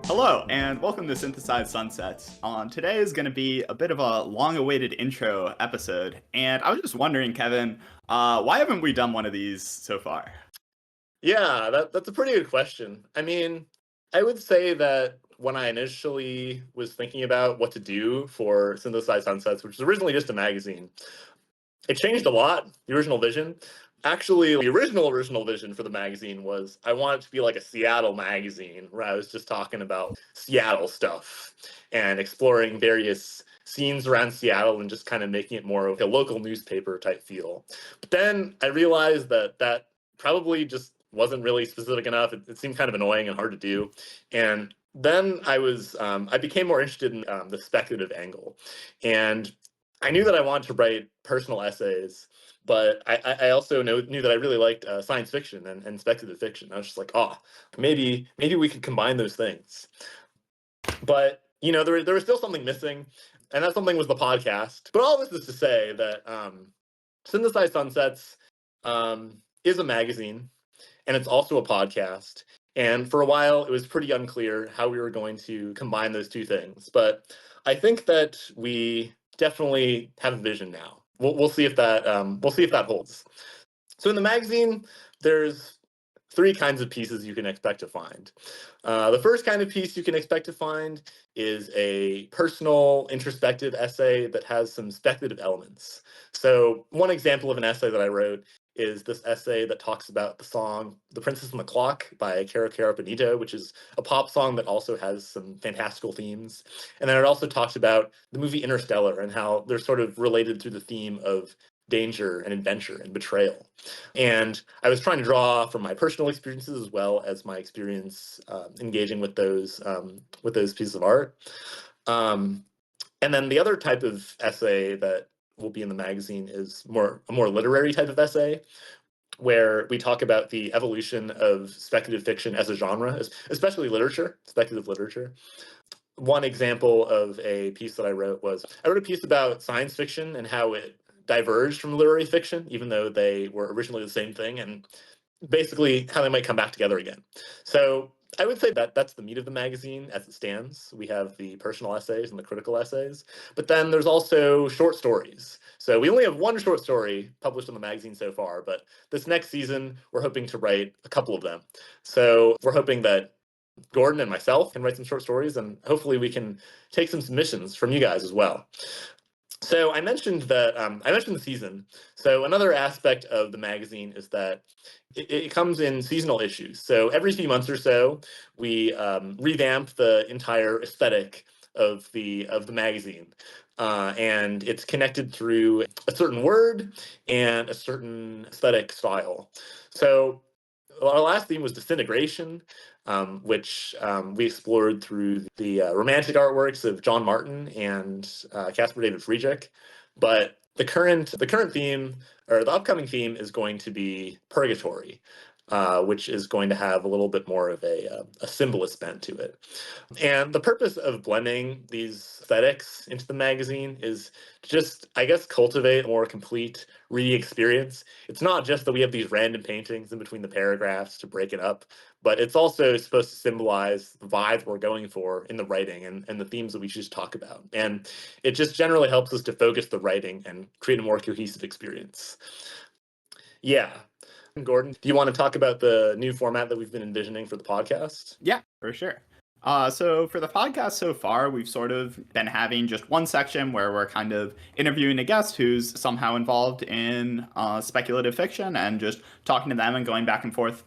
Hello, and welcome to Synthesized Sunsets. Today is going to be a bit of a long-awaited intro episode, and I was just wondering, Kevin, why haven't we done one of these so far? Yeah, that's a pretty good question. I mean, I would say that when I initially was thinking about what to do for Synthesized Sunsets, which was originally just a magazine, it changed a lot, the original vision. Actually, the original vision for the magazine was I wanted to be like a Seattle magazine where I was just talking about Seattle stuff and exploring various scenes around Seattle and just kind of making it more of a local newspaper type feel. But then I realized that that probably just wasn't really specific enough. It seemed kind of annoying and hard to do. And then I became more interested in the speculative angle. And I knew that I wanted to write personal essays, but I also knew that I really liked science fiction and speculative fiction. I was just like, oh, maybe we could combine those things. But there was still something missing, and that something was the podcast. But all this is to say that Synthesized Sunsets is a magazine, and it's also a podcast. And for a while, it was pretty unclear how we were going to combine those two things. But I think that we definitely have a vision now. We'll see if that holds. So in the magazine, there's three kinds of pieces you can expect to find. The first kind of piece you can expect to find is a personal, introspective essay that has some speculative elements. So one example of an essay that I wrote is this essay that talks about the song "The Princess and the Clock" by Cara Cara Bonito, which is a pop song that also has some fantastical themes. And then it also talks about the movie Interstellar and how they're sort of related through the theme of danger and adventure and betrayal. And I was trying to draw from my personal experiences as well as my experience engaging with those pieces of art. Um, and then the other type of essay that will be in the magazine is a more literary type of essay, where we talk about the evolution of speculative fiction as a genre, especially speculative literature. One example of a piece that I wrote a piece about science fiction and how it diverged from literary fiction, even though they were originally the same thing, and basically how they might come back together again. So I would say that that's the meat of the magazine as it stands. We have the personal essays and the critical essays, but then there's also short stories. So we only have one short story published in the magazine so far, but this next season we're hoping to write a couple of them. So we're hoping that Gordon and myself can write some short stories, and hopefully we can take some submissions from you guys as well. So I mentioned the season. So another aspect of the magazine is that it comes in seasonal issues. So every few months or so, we revamp the entire aesthetic of the magazine, and it's connected through a certain word and a certain aesthetic style. So our last theme was disintegration, which we explored through the romantic artworks of John Martin and Caspar David Friedrich. But the current theme, or the upcoming theme, is going to be purgatory, which is going to have a little bit more of a symbolist bent to it. And the purpose of blending these aesthetics into the magazine is to just, I guess, cultivate a more complete reading experience. It's not just that we have these random paintings in between the paragraphs to break it up, but it's also supposed to symbolize the vibe we're going for in the writing and the themes that we choose to talk about. And it just generally helps us to focus the writing and create a more cohesive experience. Yeah. Gordon, do you want to talk about the new format that we've been envisioning for the podcast? Yeah, for sure. So for the podcast so far, we've sort of been having just one section where we're kind of interviewing a guest who's somehow involved in speculative fiction and just talking to them and going back and forth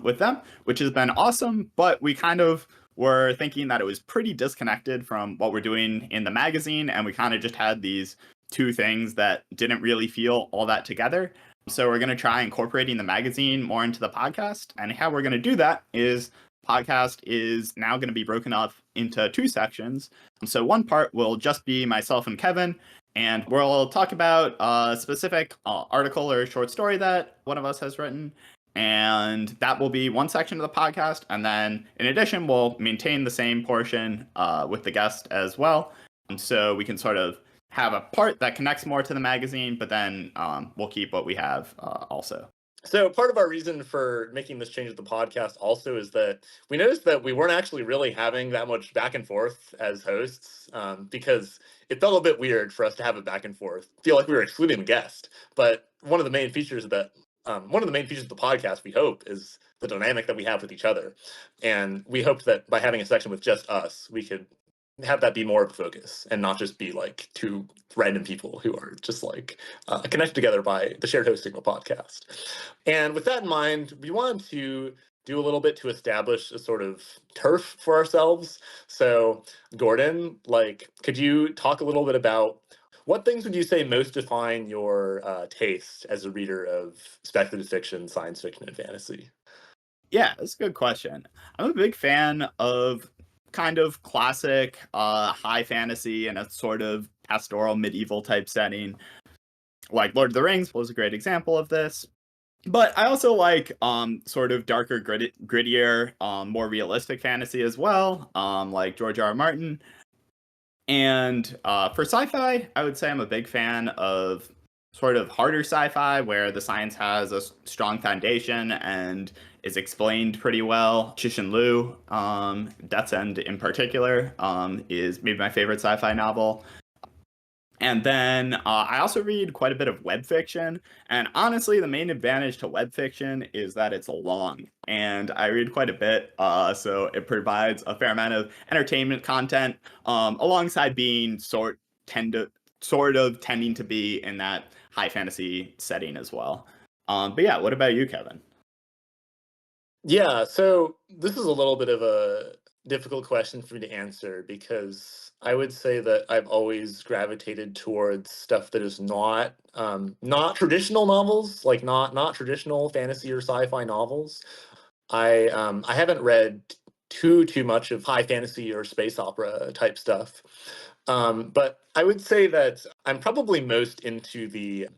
with them, which has been awesome. But we kind of were thinking that it was pretty disconnected from what we're doing in the magazine, and we kind of just had these two things that didn't really feel all that together. So we're going to try incorporating the magazine more into the podcast. And how we're going to do that is podcast is now going to be broken up into two sections. So one part will just be myself and Kevin, and we'll talk about a specific article or short story that one of us has written. And that will be one section of the podcast. And then in addition, we'll maintain the same portion with the guest as well. So we can sort of have a part that connects more to the magazine, but then we'll keep what we have also. So part of our reason for making this change to the podcast also is that we noticed that we weren't actually really having that much back and forth as hosts, because it felt a bit weird for us to have a back and forth. Feel like we were excluding the guest. But one of the main features of the podcast, we hope, is the dynamic that we have with each other. And we hoped that by having a section with just us, we could have that be more of a focus and not just be like two random people who are just like connected together by the shared hosting of a podcast. And with that in mind, we wanted to do a little bit to establish a sort of turf for ourselves. So, Gordon, like, could you talk a little bit about what things would you say most define your taste as a reader of speculative fiction, science fiction, and fantasy? Yeah, that's a good question. I'm a big fan of kind of classic high fantasy and a sort of pastoral medieval type setting. Like Lord of the Rings was a great example of this. But I also like sort of darker, grittier, more realistic fantasy as well, like George R. R. Martin. And for sci-fi, I would say I'm a big fan of sort of harder sci-fi where the science has a strong foundation and is explained pretty well. Cixin Liu, Death's End in particular, is maybe my favorite sci-fi novel. And then I also read quite a bit of web fiction. And honestly, the main advantage to web fiction is that it's long. And I read quite a bit, so it provides a fair amount of entertainment content, alongside being sort of tending to be in that high fantasy setting as well. But yeah, what about you, Kevin? Yeah, so this is a little bit of a difficult question for me to answer because I would say that I've always gravitated towards stuff that is not traditional novels, like not traditional fantasy or sci-fi novels. I haven't read too much of high fantasy or space opera type stuff. But I would say that I'm probably most into the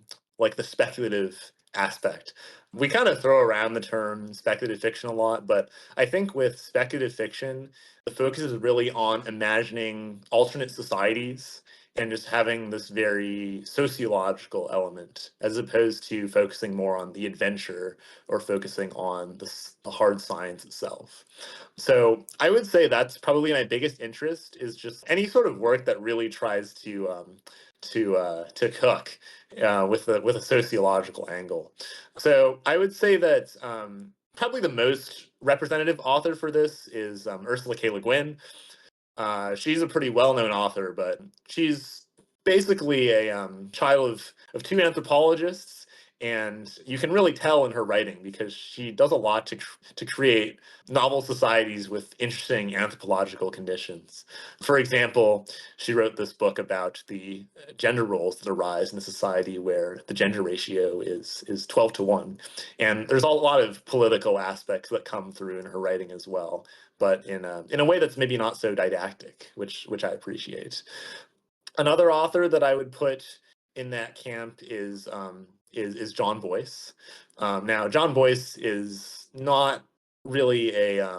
speculative aspect. We kind of throw around the term speculative fiction a lot, but I think with speculative fiction, the focus is really on imagining alternate societies and just having this very sociological element as opposed to focusing more on the adventure or focusing on the hard science itself. So I would say that's probably my biggest interest is just any sort of work that really tries to cook with a sociological angle. So I would say that probably the most representative author for this is Ursula K. Le Guin. She's a pretty well-known author, but she's basically a child of two anthropologists, and you can really tell in her writing because she does a lot to create novel societies with interesting anthropological conditions. For example, she wrote this book about the gender roles that arise in a society where the gender ratio is 12 to 1. And there's a lot of political aspects that come through in her writing as well, but in a way that's maybe not so didactic, which I appreciate. Another author that I would put in that camp is John Boyce. Now, John Boyce is not really a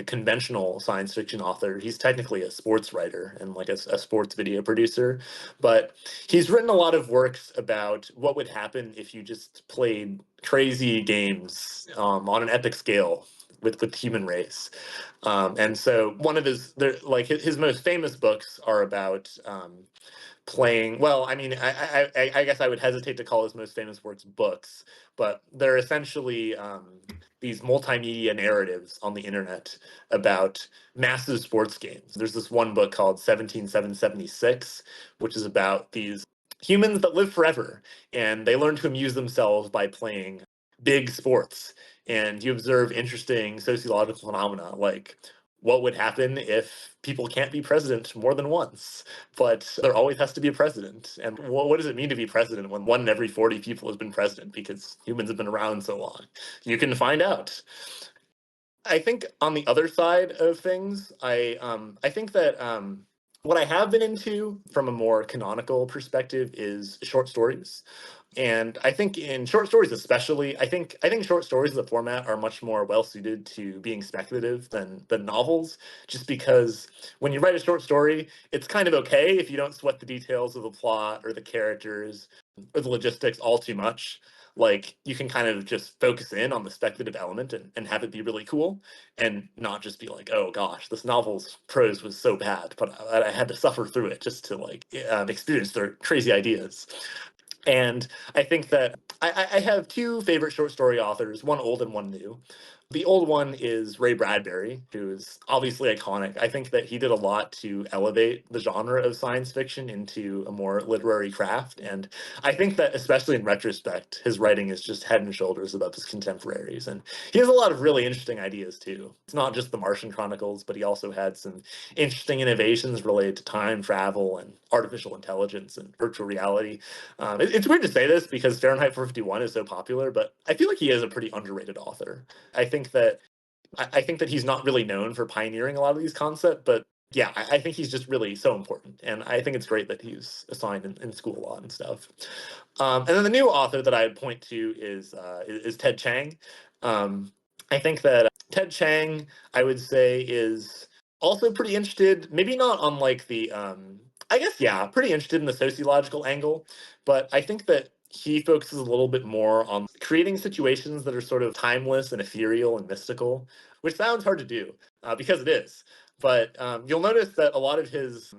conventional science fiction author. He's technically a sports writer and like a sports video producer, but he's written a lot of works about what would happen if you just played crazy games on an epic scale with the human race. And so one of his most famous books are about playing. Well, I mean, I guess I would hesitate to call his most famous works books, but they're essentially these multimedia narratives on the internet about massive sports games. There's this one book called 17776, which is about these humans that live forever, and they learn to amuse themselves by playing big sports. And you observe interesting sociological phenomena like what would happen if people can't be president more than once, but there always has to be a president. And what does it mean to be president when one in every 40 people has been president because humans have been around so long? You can find out. I think on the other side of things, I think that what I have been into from a more canonical perspective is short stories. And I think in short stories especially, I think short stories as a format are much more well suited to being speculative than novels, just because when you write a short story, it's kind of okay if you don't sweat the details of the plot or the characters. or the logistics all too much. Like you can kind of just focus in on the speculative element and have it be really cool and not just be like, oh gosh, this novel's prose was so bad, but I had to suffer through it just to like experience their crazy ideas. And I think that I have two favorite short story authors, one old and one new. The old one is Ray Bradbury, who is obviously iconic. I think that he did a lot to elevate the genre of science fiction into a more literary craft. And I think that, especially in retrospect, his writing is just head and shoulders above his contemporaries. And he has a lot of really interesting ideas, too. It's not just the Martian Chronicles, but he also had some interesting innovations related to time travel and artificial intelligence and virtual reality. It's weird to say this because Fahrenheit 451 is so popular, but I feel like he is a pretty underrated author. I think that I think that he's not really known for pioneering a lot of these concepts, but yeah, I think he's just really so important, and I think it's great that he's assigned in school a lot and stuff. And then the new author that I'd point to is Ted Chiang. I think that Ted Chiang, I would say, is also pretty interested, maybe not on like the I guess yeah, pretty interested in the sociological angle, but I think that he focuses a little bit more on creating situations that are sort of timeless and ethereal and mystical, which sounds hard to do because it is. But you'll notice that a lot of his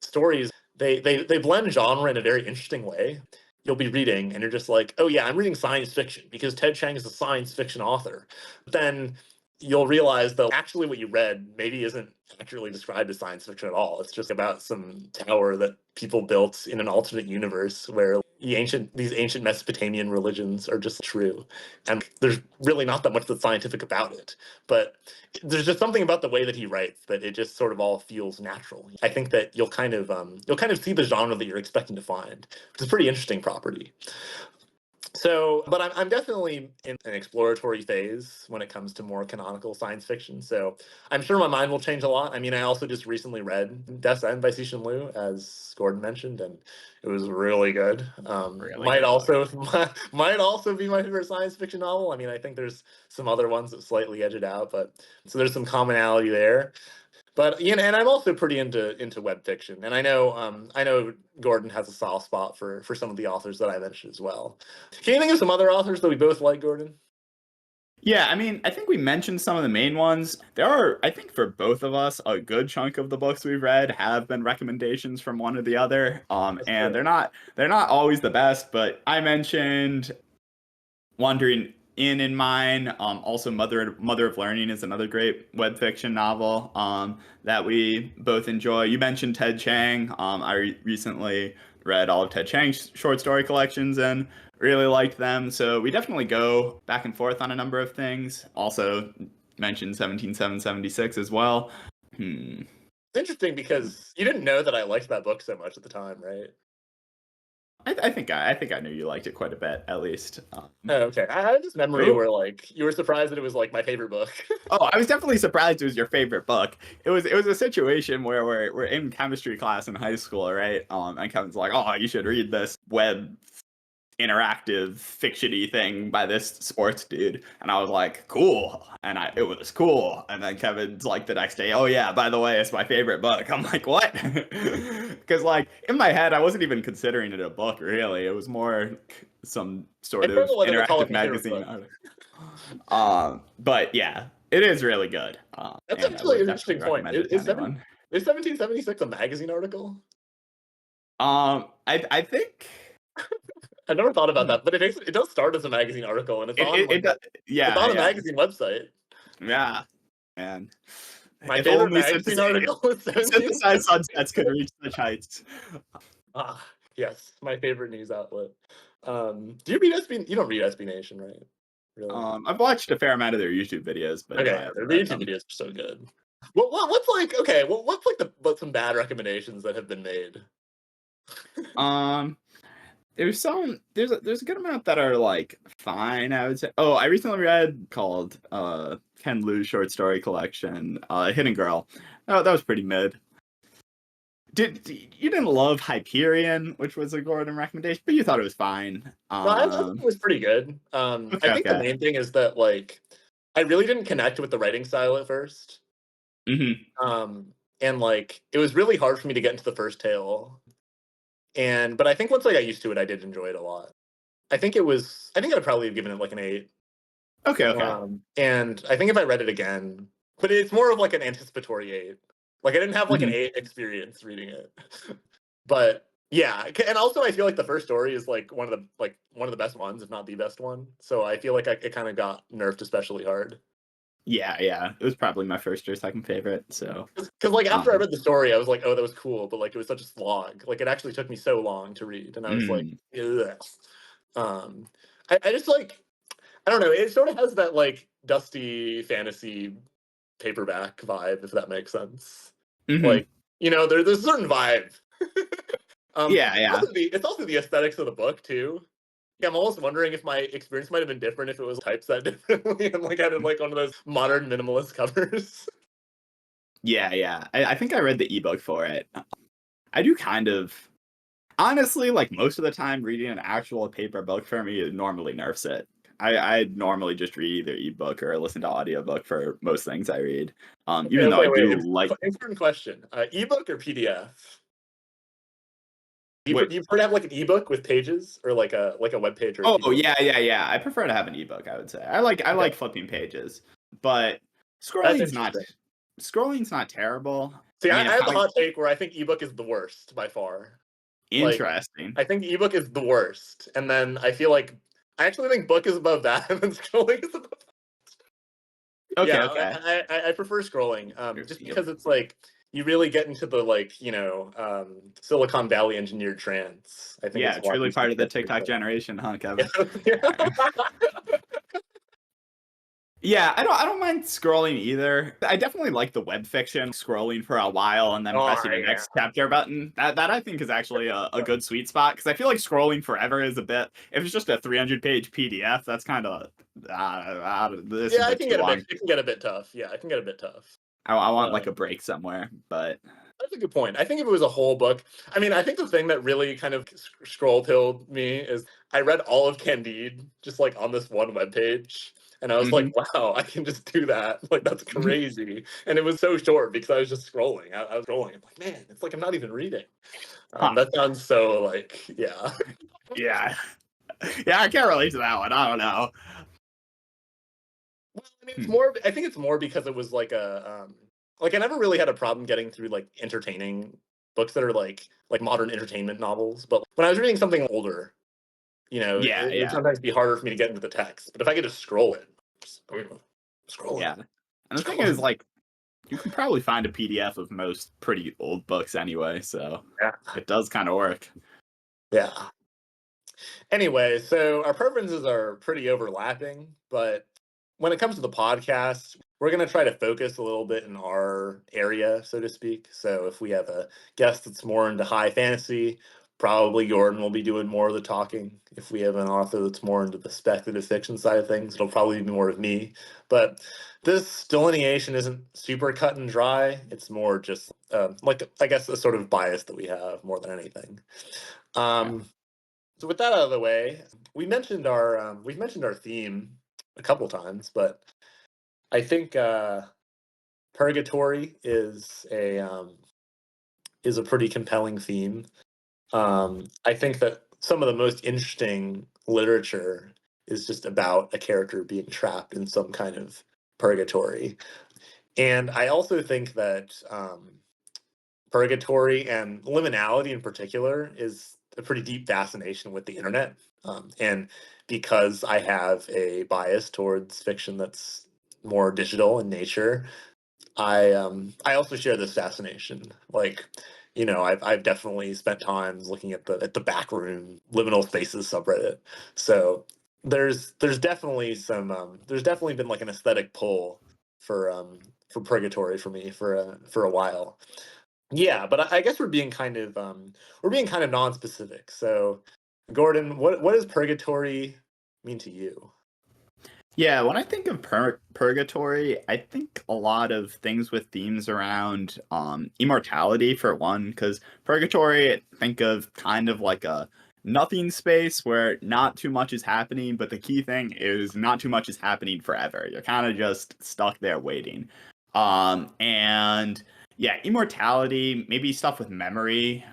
stories they blend genre in a very interesting way. You'll be reading and you're just like, oh yeah, I'm reading science fiction because Ted Chiang is a science fiction author. But then you'll realize that actually what you read maybe isn't accurately described as science fiction at all. It's just about some tower that people built in an alternate universe where these ancient Mesopotamian religions are just true. And there's really not that much that's scientific about it. But there's just something about the way that he writes that it just sort of all feels natural. I think that you'll kind of see the genre that you're expecting to find. It's a pretty interesting property. So, but I'm definitely in an exploratory phase when it comes to more canonical science fiction. So I'm sure my mind will change a lot. I mean, I also just recently read Death's End by Cixin Liu, as Gordon mentioned, and it was really good. Really Might good book. also might also be my favorite science fiction novel. I mean, I think there's some other ones that slightly edge it out, but so there's some commonality there. But you know, and I'm also pretty into web fiction, and I know Gordon has a soft spot for some of the authors that I mentioned as well. Can you think of some other authors that we both like, Gordon? Yeah, I mean, I think we mentioned some of the main ones. There are, I think, for both of us, a good chunk of the books we've read have been recommendations from one or the other. That's And true. they're not always the best, but I mentioned Wandering in mine. Also, Mother of Learning is another great web fiction novel that we both enjoy. You mentioned Ted Chiang. Recently read all of Ted Chiang's short story collections and really liked them. So we definitely go back and forth on a number of things. Also mentioned 17776 as well. Hmm. It's interesting because you didn't know that I liked that book so much at the time, right? I think I knew you liked it quite a bit, at least. Oh, okay. I had this memory Oh, where like you were surprised that it was like my favorite book. Oh, I was definitely surprised it was your favorite book. It was a situation where we're in chemistry class in high school, right? And Kevin's like, "Oh, you should read this web interactive fictiony thing by this sports dude," and I was like, "Cool," and it was cool. And then Kevin's like the next day, "Oh yeah, by the way, it's my favorite book." I'm like, "What?" Because like in my head, I wasn't even considering it a book. Really, it was more some I sort don't of know whether to call interactive it my favorite magazine book. article. But yeah, it is really good, That's and I actually would an interesting definitely point. recommend it to anyone. Is 1776 a magazine article? I think I never thought about hmm, that, but it does start as a magazine article, and it's yeah, on a yeah, magazine website. yeah, and My if favorite only magazine article is synthesized 1776. sunsets could reach such heights. Ah, yes, my favorite news outlet. Do you read SB? You don't read SB Nation, right? Really? I've watched a fair amount of their YouTube videos, but no, I Okay, yeah, the haven't read YouTube them. videos are so good. What's like okay? What's like some bad recommendations that have been made? Um, there's a good amount that are like fine, I would say. Oh, I recently read called Ken Liu's short story collection, Hidden Girl. Oh, that was pretty mid. You didn't love Hyperion, which was a Gordon recommendation, but you thought it was fine. No, I thought it was pretty good. I Okay, think the okay. main thing is that like I really didn't connect with the writing style at first. Hmm. Um, and like it was really hard for me to get into the first tale. But I think once I got used to it, I did enjoy it a lot. I think I'd probably have given it like an 8. Okay, okay. And I think if I read it again, but it's more of like an anticipatory 8. Like I didn't have like an Mhm. 8 experience reading it. But yeah, and also I feel like the first story is like one of the best ones, if not the best one. So I feel like it kind of got nerfed especially hard. Yeah, yeah. It was probably my first or second favorite. So, Because like after I um, read the story, I was like, oh, that was cool, but like it was such a slog. Like it actually took me so long to read, and I was like, mm, ugh. Um, I just like I don't know. It sort of has that like dusty fantasy paperback vibe, if that makes sense. hmm. Like there's a certain vibe. Yeah, yeah. It's also the aesthetics of the book too. Yeah, I'm almost wondering if my experience might have been different if it was typeset differently and like had like one of those modern minimalist covers. Yeah, yeah. I think I read the ebook for it. I do kind of honestly, like most of the time, reading an actual paper book for me it normally nerfs it. I normally just read either ebook or listen to audiobook for most things I read. Okay, Even though I okay, wait. do like Important question. Ebook or PDF? wait. Do you prefer to have like an ebook with pages or like a web page or a Oh PDF? yeah, yeah, yeah. I prefer to have an ebook. I would say I Okay, like flipping pages, but that's scrolling's not interesting. scrolling's not terrible. See, I mean, I it have the probably hot take where I think ebook is the worst by far. Like, interesting. I think ebook is the worst, and then I feel like I actually think book is above that, and then scrolling is above. Okay, Yeah, okay. I prefer scrolling, just Yep. because it's like you really get into the like Silicon Valley engineered trance. I think it's Yeah, a lot truly easier part to of the get through. TikTok generation, huh, Kevin? Yeah. Yeah, I don't mind scrolling either. I definitely like the web fiction, scrolling for a while and then Oh pressing the yeah. next chapter button. That I think is actually a good sweet spot because I feel like scrolling forever is a bit. If it's just a 300-page PDF, that's kind of this is a Yeah, bit too long. it can get a bit tough. Yeah, it can get a bit tough. I want like a Um, break somewhere, but that's a good point. I think if it was a whole book, I mean, I think the thing that really kind of scroll pilled me is I read all of Candide just like on this one web page. And I was like, mhm. wow, I can just do that. Like, that's crazy. And it was so short because I was just scrolling. I was scrolling. I'm like, man, it's like I'm not even reading. Huh. That sounds so like, yeah. Yeah. Yeah, I can't relate to that one. I don't know. Well, I mean, Hmm. I think it's more because it was like I never really had a problem getting through like entertaining books that are like modern entertainment novels. But when I was reading something older, Yeah, it would yeah. sometimes be harder for me to get into the text. But if I could just scroll it, just, scroll it, Yeah. And the thing scroll is, it. like, you can probably find a PDF of most pretty old books anyway, so Yeah. it does kind of work. Yeah. Anyway, so our preferences are pretty overlapping, but when it comes to the podcast, we're going to try to focus a little bit in our area, so to speak. So if we have a guest that's more into high fantasy, probably Gordon will be doing more of the talking. If we have an author that's more into the speculative fiction side of things, it'll probably be more of me. But this delineation isn't super cut and dry. It's more just like, I guess, a sort of bias that we have more than anything. Yeah. Um, so with that out of the way, we've mentioned our theme a couple times, but I think purgatory is a pretty compelling theme. I think that some of the most interesting literature is just about a character being trapped in some kind of purgatory, and I also think that purgatory and liminality in particular is a pretty deep fascination with the internet. And because I have a bias towards fiction that's more digital in nature, I also share this fascination. Like, I've definitely spent times looking at the back room liminal spaces subreddit. So there's definitely there's definitely been like an aesthetic pull for purgatory for me for a while. Yeah, but I guess we're being kind of non-specific. So, Gordon, what does purgatory mean to you? Yeah, when I think of purgatory, I think a lot of things with themes around immortality for one, because purgatory, think of kind of like a nothing space where not too much is happening, but the key thing is not too much is happening forever. You're kind of just stuck there waiting. And yeah, immortality, maybe stuff with memory.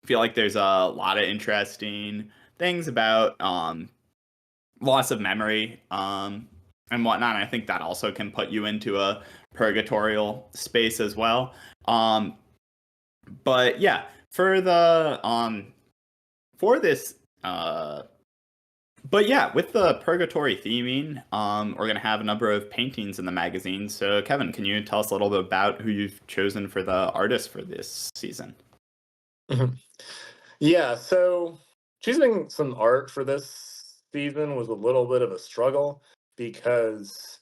feel like there's a lot of interesting things about loss of memory and whatnot. I think that also can put you into a purgatorial space as well. Um, but yeah, for the for this but yeah, with the purgatory theming, we're gonna have a number of paintings in the magazine. So Kevin, can you tell us a little bit about who you've chosen for the artist for this season? Mhm. Yeah, so choosing some art for this season was a little bit of a struggle because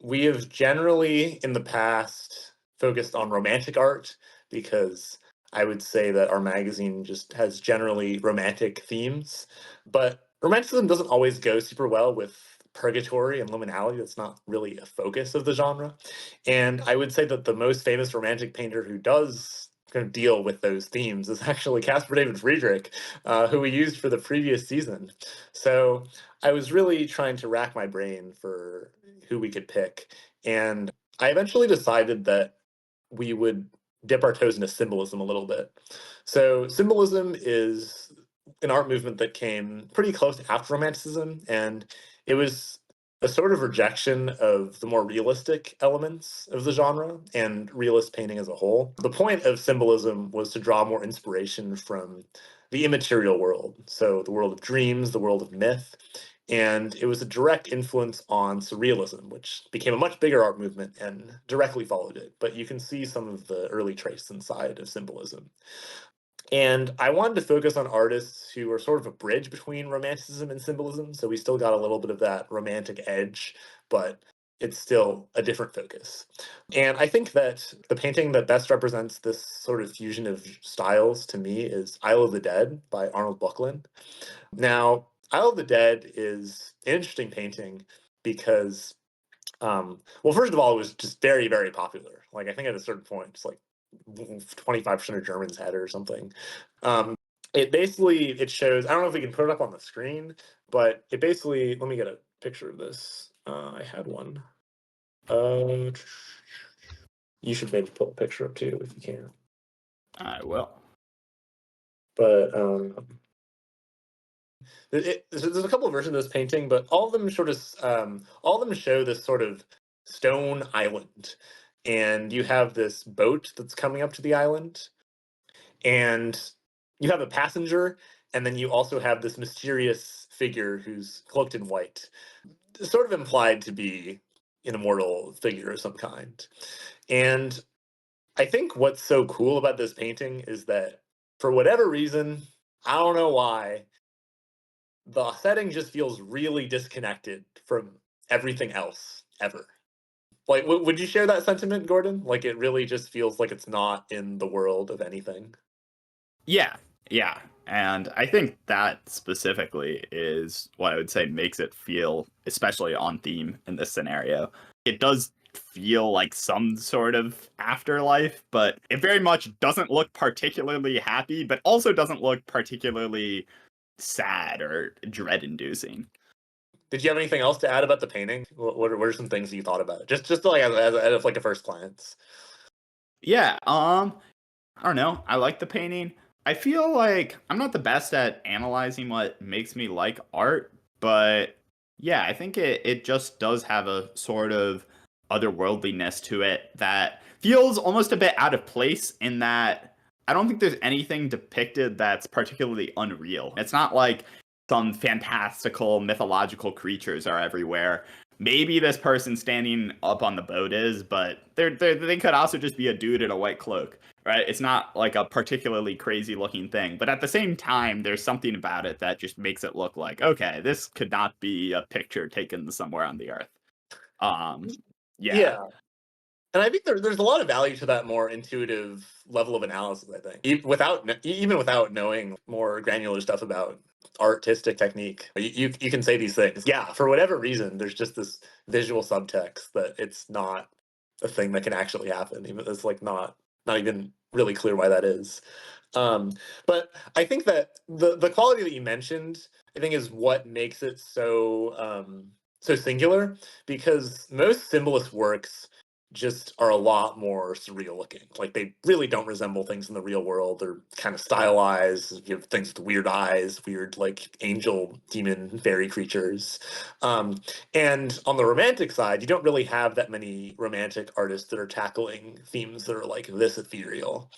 we have generally in the past focused on romantic art because I would say that our magazine just has generally romantic themes, but romanticism doesn't always go super well with purgatory and liminality. That's not really a focus of the genre. And I would say that the most famous romantic painter who does kind of deal with those themes is actually Caspar David Friedrich, who we used for the previous season. So I was really trying to rack my brain for who we could pick. And I eventually decided that we would dip our toes into symbolism a little bit. So, symbolism is an art movement that came pretty close after Romanticism, and it was a sort of rejection of the more realistic elements of the genre and realist painting as a whole. The point of symbolism was to draw more inspiration from the immaterial world, so the world of dreams, the world of myth, and it was a direct influence on surrealism, which became a much bigger art movement and directly followed it. But you can see some of the early traces inside of symbolism. And I wanted to focus on artists who are sort of a bridge between romanticism and symbolism. So we still got a little bit of that romantic edge, but it's still a different focus. And I think that the painting that best represents this sort of fusion of styles to me is Isle of the Dead by Arnold Buckland. Now, Isle of the Dead is an interesting painting because, well, first of all, it was just very, very popular. Like, I think at a certain point, it's like 25% of Germans had it or something. Um, it basically it shows. I don't know if we can put it up on the screen, but it basically. Let me get a picture of this. I had one. Uh, you should maybe pull a picture up too if you can. I will. But there's a couple of versions of this painting, but all of them all of them show this sort of stone island, and you have this boat that's coming up to the island, and you have a passenger, and then you also have this mysterious figure who's cloaked in white, sort of implied to be an immortal figure of some kind. And I think what's so cool about this painting is that for whatever reason, I don't know why, the setting just feels really disconnected from everything else ever. Like, would you share that sentiment, Gordon? Like, it really just feels like it's not in the world of anything. Yeah, yeah. And I think that specifically is what I would say makes it feel especially on theme in this scenario. It does feel like some sort of afterlife, but it very much doesn't look particularly happy, but also doesn't look particularly sad or dread inducing. Did you have anything else to add about the painting? What are some things you thought about it? Just like as like a first glance. Yeah, I don't know. I like the painting. I feel like I'm not the best at analyzing what makes me like art, but yeah, I think it just does have a sort of otherworldliness to it that feels almost a bit out of place in that I don't think there's anything depicted that's particularly unreal. It's not like some fantastical mythological creatures are everywhere. Maybe this person standing up on the boat is, but they could also just be a dude in a white cloak, right? It's not like a particularly crazy looking thing, but at the same time, there's something about it that just makes it look like, okay, this could not be a picture taken somewhere on the earth. Um, yeah, Yeah, and I think there's a lot of value to that more intuitive level of analysis. I think even without knowing more granular stuff about artistic technique, you can say these things. Yeah, for whatever reason, there's just this visual subtext that it's not a thing that can actually happen. Even it's like not even really clear why that is. Um, but I think that the quality that you mentioned, I think, is what makes it so so singular because most symbolist works just are a lot more surreal looking. Like they really don't resemble things in the real world. They're kind of stylized. You have things with weird eyes, weird like angel, demon, fairy creatures. Um, and on the romantic side, you don't really have that many romantic artists that are tackling themes that are like this ethereal.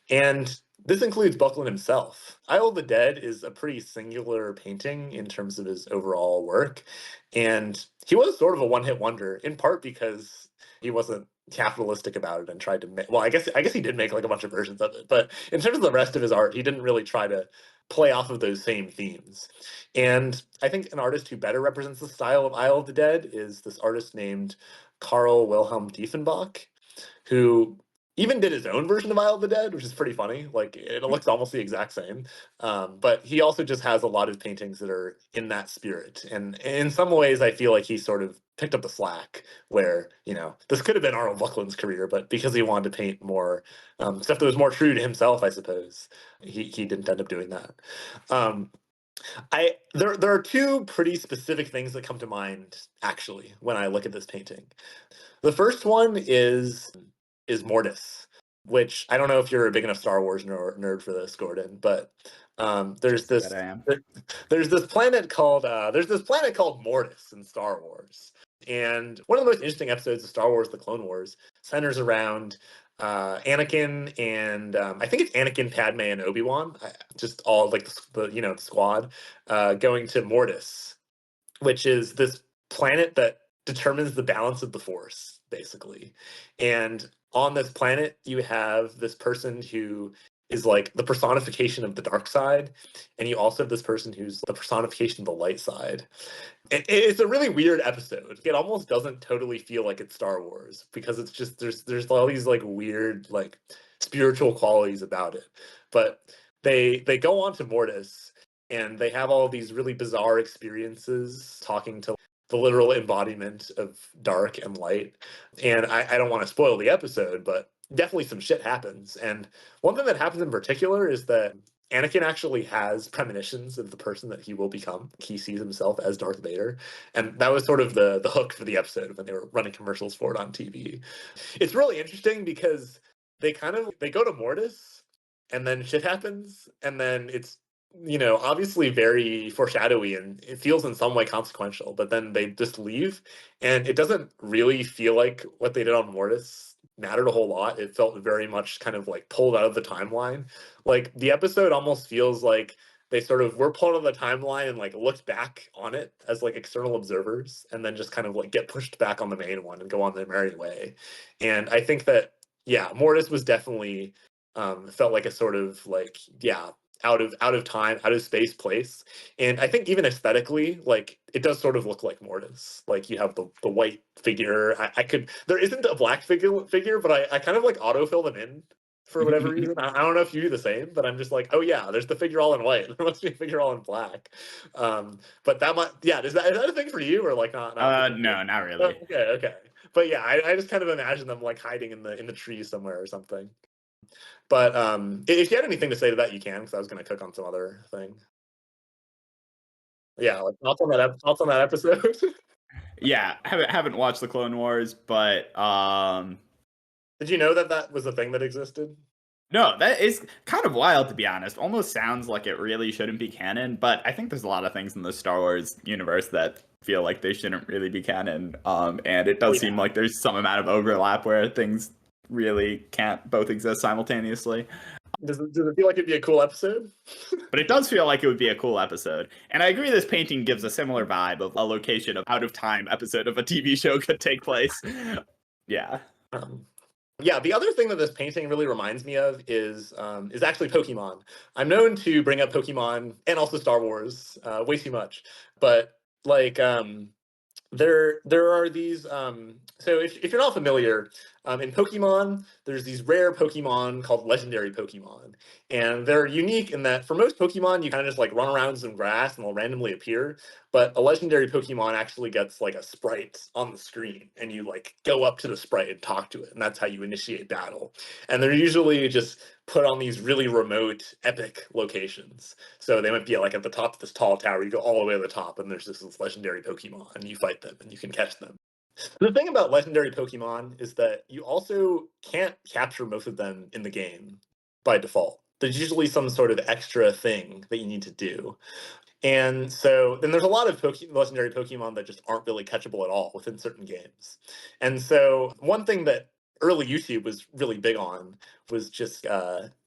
And this includes Buckland himself. Isle of the Dead is a pretty singular painting in terms of his overall work. And he was sort of a one-hit wonder, in part because he wasn't capitalistic about it and tried to make, well, I guess he did make like a bunch of versions of it, but in terms of the rest of his art, he didn't really try to play off of those same themes. And I think an artist who better represents the style of Isle of the Dead is this artist named Karl Wilhelm Diefenbach, who even did his own version of Isle of the Dead, which is pretty funny. Like it looks almost the exact same. But he also just has a lot of paintings that are in that spirit. And in some ways, I feel like he sort of picked up the slack where, this could have been Arnold Buckland's career, but because he wanted to paint more stuff that was more true to himself, I suppose, he didn't end up doing that. Um, there are two pretty specific things that come to mind actually when I look at this painting. The first one is Mortis, which I don't know if you're a big enough Star Wars nerd for this, Gordon, but there's Just a this bit I am. there's this planet called Mortis in Star Wars, and one of the most interesting episodes of Star Wars: The Clone Wars centers around Anakin and I think it's Anakin, Padme, and Obi-Wan, just all like the squad going to Mortis, which is this planet that determines the balance of the force, basically. And on this planet, you have this person who is like the personification of the dark side, and you also have this person who's the personification of the light side. It's a really weird episode. It almost doesn't totally feel like it's Star Wars because it's just there's all these like weird like spiritual qualities about it. But they go on to Mortis and they have all these really bizarre experiences talking to the literal embodiment of dark and light. And I don't want to spoil the episode, but definitely some shit happens. And one thing that happens in particular is that Anakin actually has premonitions of the person that he will become. He sees himself as Darth Vader, and that was sort of the hook for the episode when they were running commercials for it on TV. It's really interesting because they go to Mortis, and then shit happens, and then it's obviously very foreshadowy and it feels in some way consequential, but then they just leave, and it doesn't really feel like what they did on Mortis mattered a whole lot. It felt very much kind of like pulled out of the timeline. Like the episode almost feels like they sort of were pulled out of the timeline and like looked back on it as like external observers and then just kind of like get pushed back on the main one and go on their merry way. And I think that yeah, Mortis was definitely felt like a sort of like yeah, out of time, out of space place. And I think even aesthetically, like it does sort of look like Mortis. Like you have the white figure. I could there isn't a black figure, but I kind of like autofill them in for whatever reason. I don't know if you do the same, but I'm just like, oh yeah, there's the figure all in white. There must be a figure all in black. But that might yeah, is that a thing for you or like not particularly? No, not Oh, really. okay. But yeah, I just kind of imagine them like hiding in the trees somewhere or something. But if you had anything to say to that, you can, because I was going to cook on some other thing. Yeah, like thoughts on that episode. Yeah, haven't watched the Clone Wars, but Did you know that that was a thing that existed? no, that is kind of wild to be honest. Almost sounds like it really shouldn't be canon, but I think there's a lot of things in the Star Wars universe that feel like they shouldn't really be canon. And it Oh does yeah. seem like there's some amount of overlap where things really can't both exist simultaneously. Does it feel like it'd be a cool episode? But it does feel like it would be a cool episode. And I agree this painting gives a similar vibe of a location of out of time episode of a TV show could take place. Yeah. Um, yeah, the other thing that this painting really reminds me of is actually Pokemon. I'm known to bring up Pokemon and also Star Wars way too much, but like there are these so if you're not familiar in Pokemon there's these rare Pokemon called legendary Pokemon, and they're unique in that for most Pokemon you kind of just like run around some grass and they'll randomly appear, but a legendary Pokemon actually gets like a sprite on the screen and you like go up to the sprite and talk to it, and that's how you initiate battle. And they're usually just put on these really remote epic locations, so they might be like at the top of this tall tower. You go all the way to the top, and there's this legendary Pokemon, and you fight them, and you can catch them. The thing about legendary Pokemon is that you also can't capture most of them in the game by default. There's usually some sort of extra thing that you need to do. And so then there's a lot of legendary Pokemon that just aren't really catchable at all within certain games. And so one thing that early YouTube was really big on was just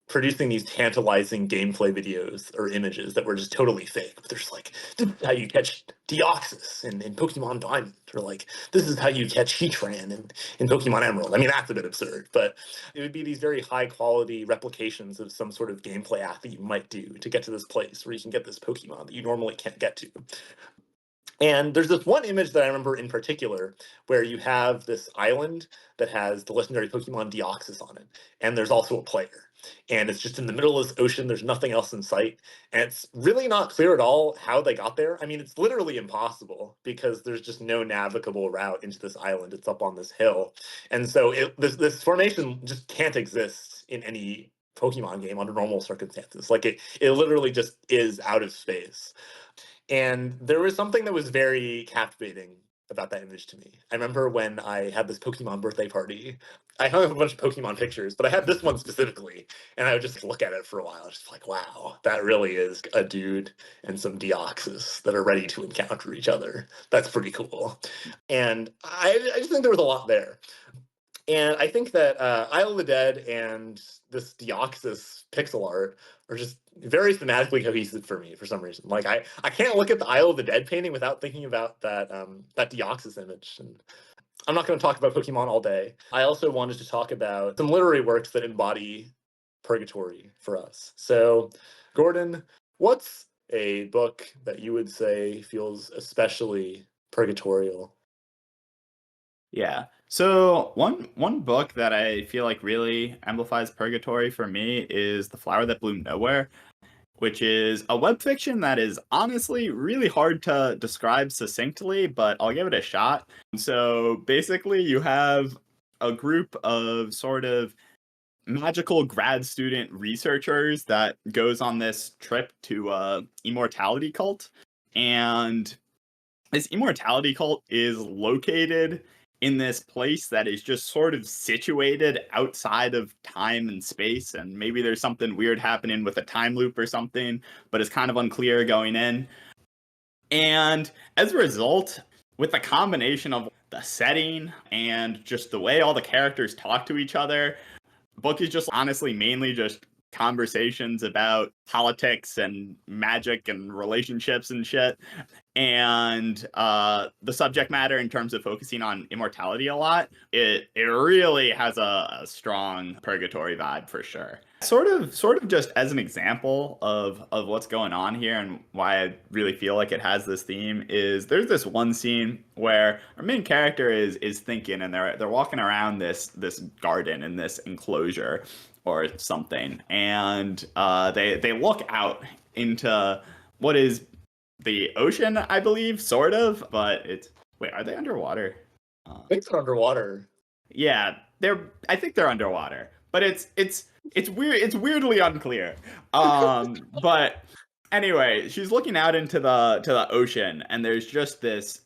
producing these tantalizing gameplay videos or images that were just totally fake. But there's like, this is how you catch Deoxys in Pokemon Diamond, or like, this is how you catch Heatran in Pokemon Emerald. I mean, that's a bit absurd, but it would be these very high quality replications of some sort of gameplay act that you might do to get to this place where you can get this Pokemon that you normally can't get to. And there's this one image that I remember in particular where you have this island that has the legendary Pokemon Deoxys on it, and there's also a player. And it's just in the middle of this ocean, there's nothing else in sight. And it's really not clear at all how they got there. I mean, it's literally impossible because there's just no navigable route into this island. It's up on this hill. And so this formation just can't exist in any Pokemon game under normal circumstances. Like it literally just is out of space. And there was something that was very captivating about that image to me. I remember when I had this Pokemon birthday party, I hung up a bunch of Pokemon pictures, but I had this one specifically, and I would just look at it for a while, just like, wow, that really is a dude and some Deoxys that are ready to encounter each other. That's pretty cool. And I just think there was a lot there. And I think that Isle of the Dead and this Deoxys pixel art are just very thematically cohesive for me for some reason. Like I can't look at the Isle of the Dead painting without thinking about that Deoxys image. And I'm not going to talk about Pokemon all day. I also wanted to talk about some literary works that embody purgatory for us. So, Gordon, what's a book that you would say feels especially purgatorial? Yeah. So one book that I feel like really amplifies purgatory for me is The Flower That Bloomed Nowhere, which is a web fiction that is honestly really hard to describe succinctly, but I'll give it a shot. So basically, you have a group of sort of magical grad student researchers that goes on this trip to a immortality cult, and this immortality cult is located in this place that is just sort of situated outside of time and space, and maybe there's something weird happening with a time loop or something, but it's kind of unclear going in. And as a result, with the combination of the setting and just the way all the characters talk to each other, the book is just honestly mainly just conversations about politics and magic and relationships and shit. And the subject matter in terms of focusing on immortality a lot, it really has a strong purgatory vibe for sure. Sort of just as an example of what's going on here and why I really feel like it has this theme is there's this one scene where our main character is thinking, and they're walking around this garden in this enclosure or something, and they look out into what is the ocean, I believe, sort of, but it's wait, are they underwater? I think they're underwater. Yeah, I think they're underwater, but it's weird. It's weirdly unclear. But anyway, she's looking out into the ocean, and there's just this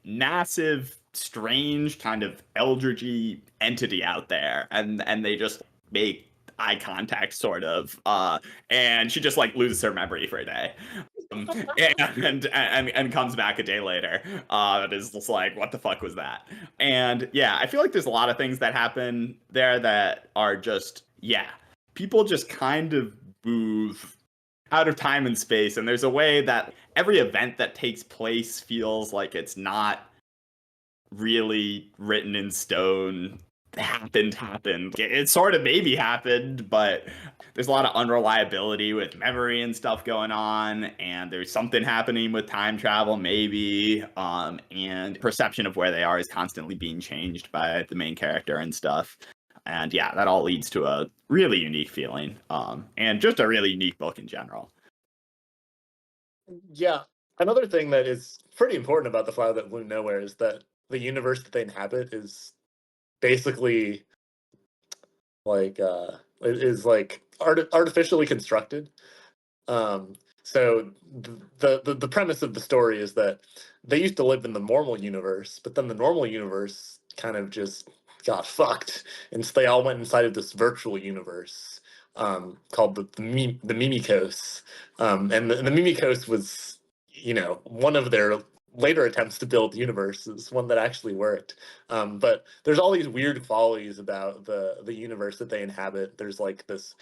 massive, strange kind of eldritchy entity out there, and they just make eye contact, sort of. And she just like loses her memory for a day. Um, and comes back a day later. That is just like, what the fuck was that? And yeah, I feel like there's a lot of things that happen there that are just, yeah, people just kind of move out of time and space. And there's a way that every event that takes place feels like it's not really written in stone. Happened. It sort of maybe happened, but there's a lot of unreliability with memory and stuff going on, and there's something happening with time travel, maybe, and perception of where they are is constantly being changed by the main character and stuff. And yeah, that all leads to a really unique feeling, and just a really unique book in general. Yeah. Another thing that is pretty important about the flower that bloomed nowhere is that the universe that they inhabit is basically like is like artificially constructed. So the premise of the story is that they used to live in the normal universe, but then the normal universe kind of just got fucked, and so they all went inside of this virtual universe called the Mimikos, and the Mimikos was, you know, one of their later attempts to build universes, one that actually worked. But there's all these weird qualities about the universe that they inhabit. There's like this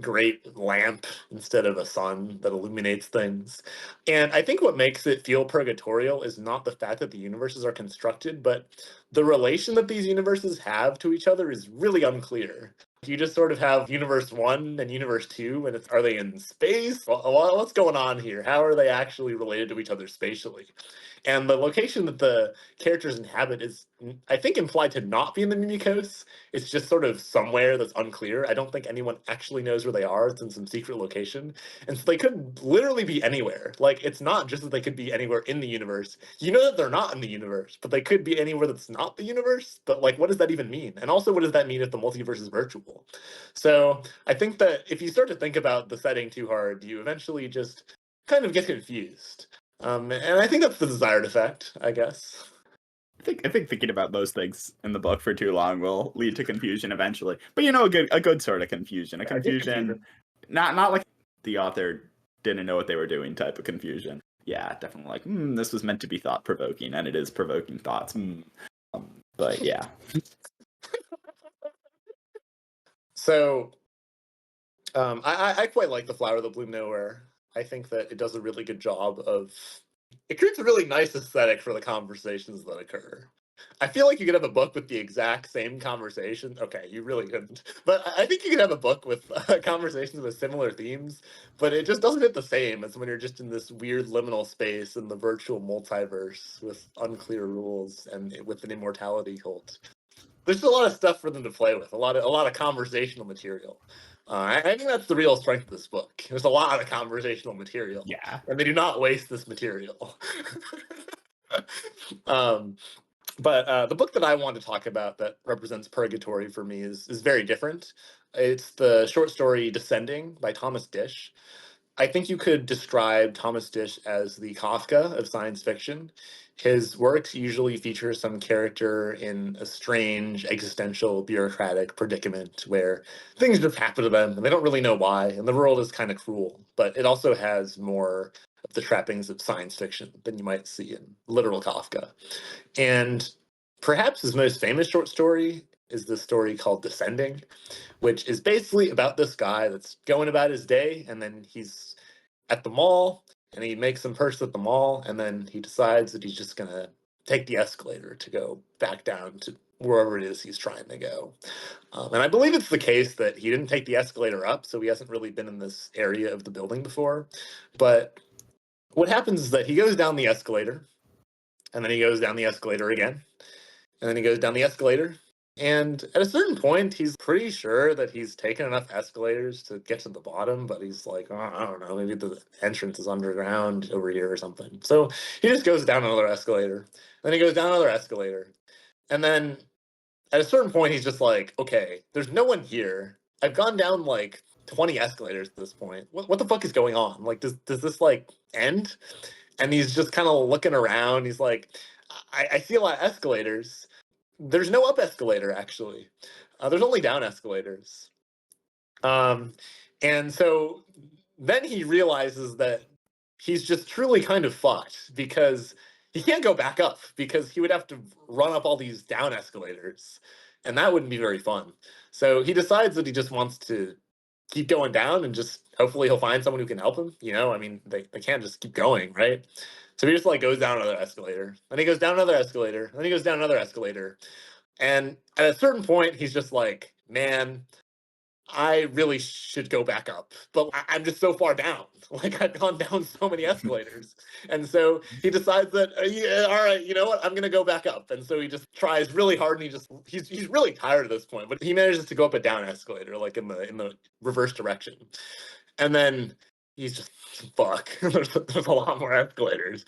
great lamp instead of a sun that illuminates things. And I think what makes it feel purgatorial is not the fact that the universes are constructed, but the relation that these universes have to each other is really unclear. You just sort of have universe one and universe two, and are they in space? What's going on here? How are they actually related to each other spatially? And the location that the characters inhabit is, I think, implied to not be in the Mimikos. It's just sort of somewhere that's unclear. I don't think anyone actually knows where they are. It's in some secret location. And so they could literally be anywhere. Like, it's not just that they could be anywhere in the universe. You know that they're not in the universe, but they could be anywhere that's not the universe. But, like, what does that even mean? And also, what does that mean if the multiverse is virtual? So I think that if you start to think about the setting too hard, you eventually just kind of get confused. And I think that's the desired effect, I guess. I think thinking about those things in the book for too long will lead to confusion eventually. But you know, a good sort of confusion. A I get confusion, confusion. not like the author didn't know what they were doing type of confusion. Yeah, definitely like, this was meant to be thought provoking, and it is provoking thoughts. But yeah. So I quite like The Flower That Blew Nowhere. I think that it does a really good job of. It creates a really nice aesthetic for the conversations that occur. I feel like you could have a book with the exact same conversation. Okay, you really couldn't. But I think you could have a book with conversations with similar themes, but it just doesn't hit the same as when you're just in this weird liminal space in the virtual multiverse with unclear rules and with an immortality cult. There's a lot of stuff for them to play with, a lot of conversational material. I think that's the real strength of this book. There's a lot of conversational material, Yeah. and they do not waste this material. um, but the book that I want to talk about that represents purgatory for me is very different. It's the short story Descending by Thomas Dish. I think you could describe Thomas Dish as the Kafka of science fiction. His works usually feature some character in a strange, existential, bureaucratic predicament where things just happen to them and they don't really know why, and the world is kind of cruel. But it also has more of the trappings of science fiction than you might see in literal Kafka. And perhaps his most famous short story is the story called Descending, which is basically about this guy that's going about his day, and then he's at the mall and he makes some purchase at the mall, and then he decides that he's just gonna take the escalator to go back down to wherever it is he's trying to go. And I believe it's the case that he didn't take the escalator up, so he hasn't really been in this area of the building before. But what happens is that he goes down the escalator, and then he goes down the escalator again, and then he goes down the escalator. And at a certain point, he's pretty sure that he's taken enough escalators to get to the bottom, but he's like, oh, I don't know, maybe the entrance is underground over here or something. So he just goes down another escalator. Then he goes down another escalator. And then at a certain point, he's just like, okay, there's no one here. I've gone down like 20 escalators at this point. What the fuck is going on? Like, does this like end? And he's just kind of looking around. He's like, I see a lot of escalators. There's no up escalator actually. There's only down escalators. Um, and so then he realizes that he's just truly kind of fucked because he can't go back up because he would have to run up all these down escalators, and that wouldn't be very fun. So he decides that he just wants to keep going down and just hopefully he'll find someone who can help him. You know, I mean, they can't just keep going, right? So he just like goes down another escalator, then he goes down another escalator, then he goes down another escalator. And at a certain point, he's just like, man, I really should go back up, but I'm just so far down. Like I've gone down so many escalators, and so he decides that yeah, all right, you know what, I'm gonna go back up. And so he just tries really hard, and he's really tired at this point, but he manages to go up a down escalator, like in the reverse direction. And then he's just fuck. There's a lot more escalators,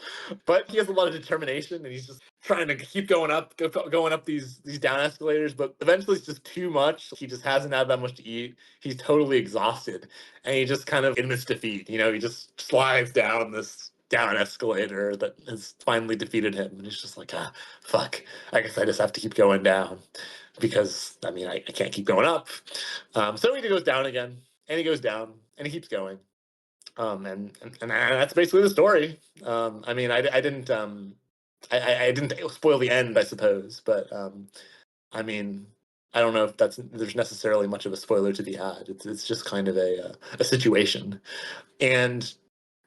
but he has a lot of determination, and he's just trying to keep going up, going up these down escalators. But eventually, it's just too much. He just hasn't had that much to eat. He's totally exhausted, and he just kind of admits defeat. He just slides down this down escalator that has finally defeated him, and he's just like, ah, fuck. I guess I just have to keep going down because I mean I can't keep going up. So he goes down again, and he goes down, and he keeps going. And that's basically the story. I mean, I didn't I didn't spoil the end, I suppose, but I mean, I don't know if there's necessarily much of a spoiler to be had. It's just kind of a situation, and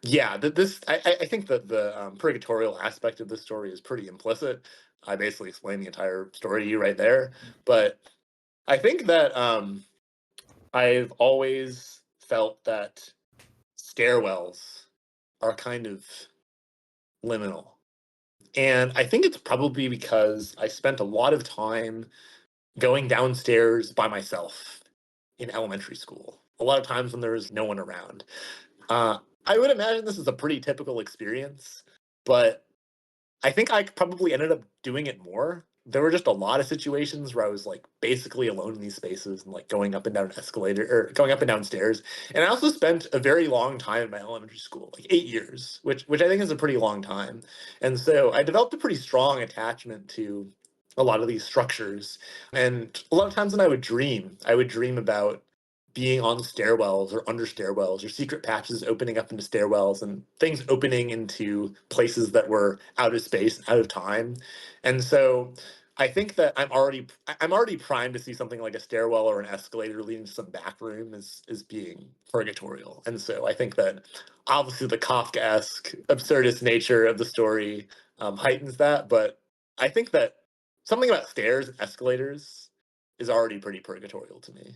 yeah, this I think that the purgatorial aspect of this story is pretty implicit. I basically explained the entire story to you right there, but I think that I've always felt that stairwells are kind of liminal. And I think it's probably because I spent a lot of time going downstairs by myself in elementary school. A lot of times when there was no one around. Uh, I would imagine this is a pretty typical experience, but I think I probably ended up doing it more. There were just a lot of situations where I was like basically alone in these spaces and like going up and down an escalator or going up and down stairs. And I also spent a very long time in my elementary school, like 8 years, which I think is a pretty long time. And so I developed a pretty strong attachment to a lot of these structures. And a lot of times when I would dream about being on stairwells or under stairwells or secret patches opening up into stairwells and things opening into places that were out of space, out of time. And so I think that I'm already primed to see something like a stairwell or an escalator leading to some back room as being purgatorial. And so I think that obviously the Kafkaesque absurdist nature of the story heightens that, but I think that something about stairs and escalators is already pretty purgatorial to me.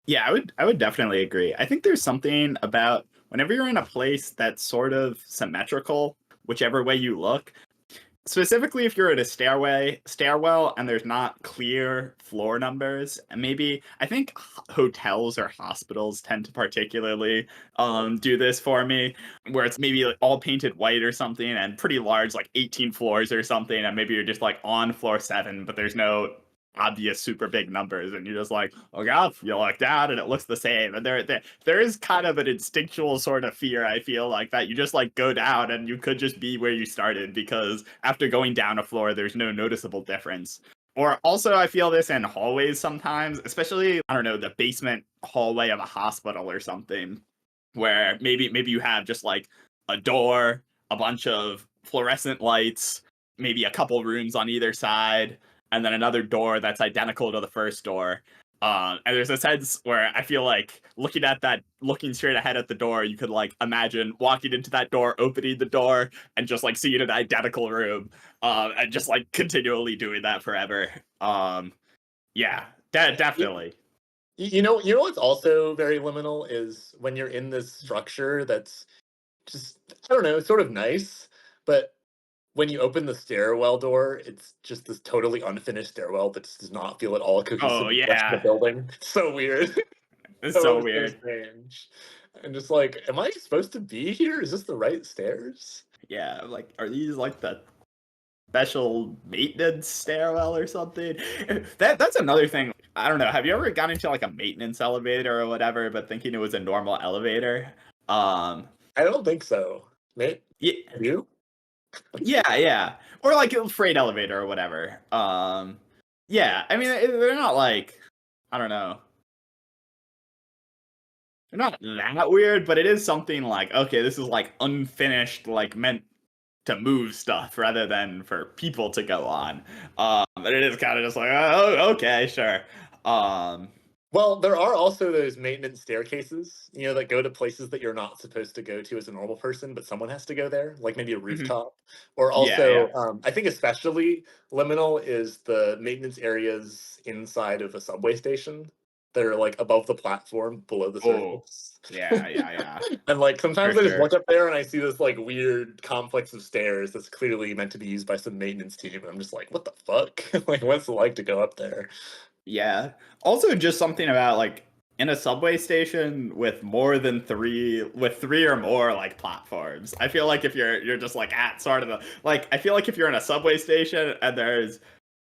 Yeah, I would definitely agree. I think there's something about whenever you're in a place that's sort of symmetrical, whichever way you look, specifically if you're at a stairwell and there's not clear floor numbers, and maybe I think hotels or hospitals tend to particularly do this for me, where it's maybe like all painted white or something and pretty large, like 18 floors or something, and maybe you're just like on floor 7, but there's no obvious super big numbers, and you're just like, oh god, you look down and it looks the same, and there is kind of an instinctual sort of fear, I feel like, that you just like go down and you could just be where you started, because after going down a floor there's no noticeable difference. Or also I feel this in hallways sometimes, especially, I don't know, the basement hallway of a hospital or something, where maybe you have just like a door, a bunch of fluorescent lights, maybe a couple rooms on either side, and then another door that's identical to the first door. And there's a sense where I feel like looking straight ahead at the door, you could like imagine walking into that door, opening the door, and just like seeing an identical room, and just like continually doing that forever. Yeah, You, definitely. you know what's also very liminal is when you're in this structure that's just I don't know, it's sort of nice, but when you open the stairwell door, it's just this totally unfinished stairwell that just does not feel at all cohesive Oh with the rest of the yeah, building. It's so weird. it's so So weird. strange. And just like, am I supposed to be here? Is this the right stairs? Yeah, like, are these like the special maintenance stairwell or something? That's another thing. I don't know. Have you ever gone into like a maintenance elevator or whatever, but thinking it was a normal elevator? Um, I don't think so. Mate, yeah, have you? yeah, or like a freight elevator or whatever. Yeah. I mean, they're not like, I don't know. They're not that weird, but it is something like, okay, this is like unfinished, like meant to move stuff rather than for people to go on. And it is kind of just like, oh, okay, sure. Um, Well, there are also those maintenance staircases, that go to places that you're not supposed to go to as a normal person, but someone has to go there, like maybe a mhm. rooftop. Or Yeah, yeah. also, I think especially liminal is the maintenance areas inside of a subway station that are like above the platform, below the Oh, surface. yeah, And like for sometimes I just sure. look up there and I see this like weird complex of stairs that's clearly meant to be used by some maintenance team. And I'm just like, what the fuck? Like, what's it like to go up there? Yeah. Also, just something about like In a subway station with more than with three or more like platforms. I feel like if you're just like at sort of the like I feel like if you're in a subway station and there's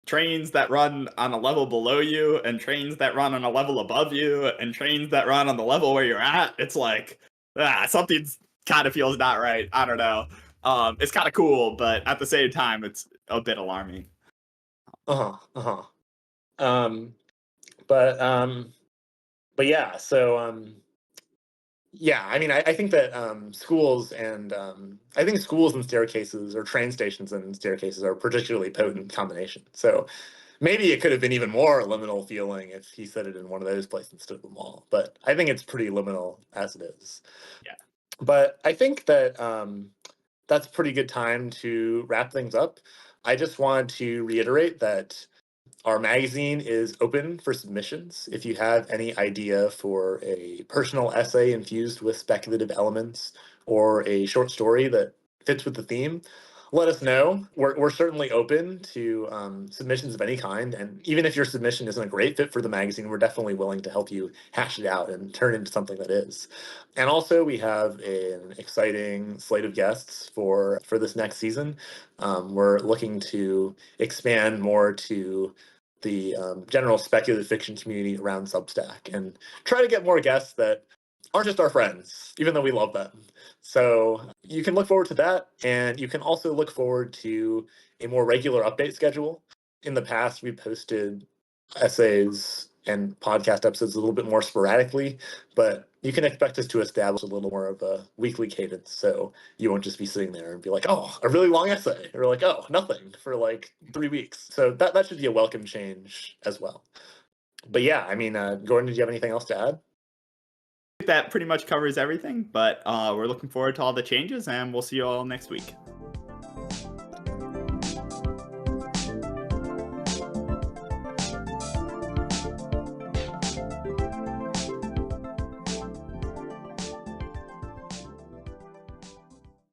trains that run on a level below you and trains that run on a level above you and trains that run on the level where you're at, it's like something's kind of feels not right. I don't know. It's kind of cool, but at the same time, it's a bit alarming. Uh-huh. Uh-huh. Um, but um, but yeah, yeah, I mean, I think that I think schools and staircases or train stations and staircases are a particularly potent combination. So maybe it could have been even more liminal feeling if he said it in one of those places instead of the mall. But I think it's pretty liminal as it is. Yeah. But I think that that's a pretty good time to wrap things up. I just want to reiterate that our magazine is open for submissions. If you have any idea for a personal essay infused with speculative elements or a short story that fits with the theme, let us know. We're certainly open to submissions of any kind. And even if your submission isn't a great fit for the magazine, we're definitely willing to help you hash it out and turn it into something that is. And also, we have an exciting slate of guests for this next season. We're looking to expand more to the general speculative fiction community around Substack and try to get more guests that aren't just our friends, even though we love them. So you can look forward to that. And you can also look forward to a more regular update schedule. In the past, we posted essays and podcast episodes a little bit more sporadically, but you can expect us to establish a little more of a weekly cadence. So you won't just be sitting there and be like, oh, a really long essay. Or like, oh, nothing for like 3 weeks. So that should be a welcome change as well. But yeah, I mean, Gordon, did you have anything else to add? That pretty much covers everything, but we're looking forward to all the changes, and we'll see you all next week.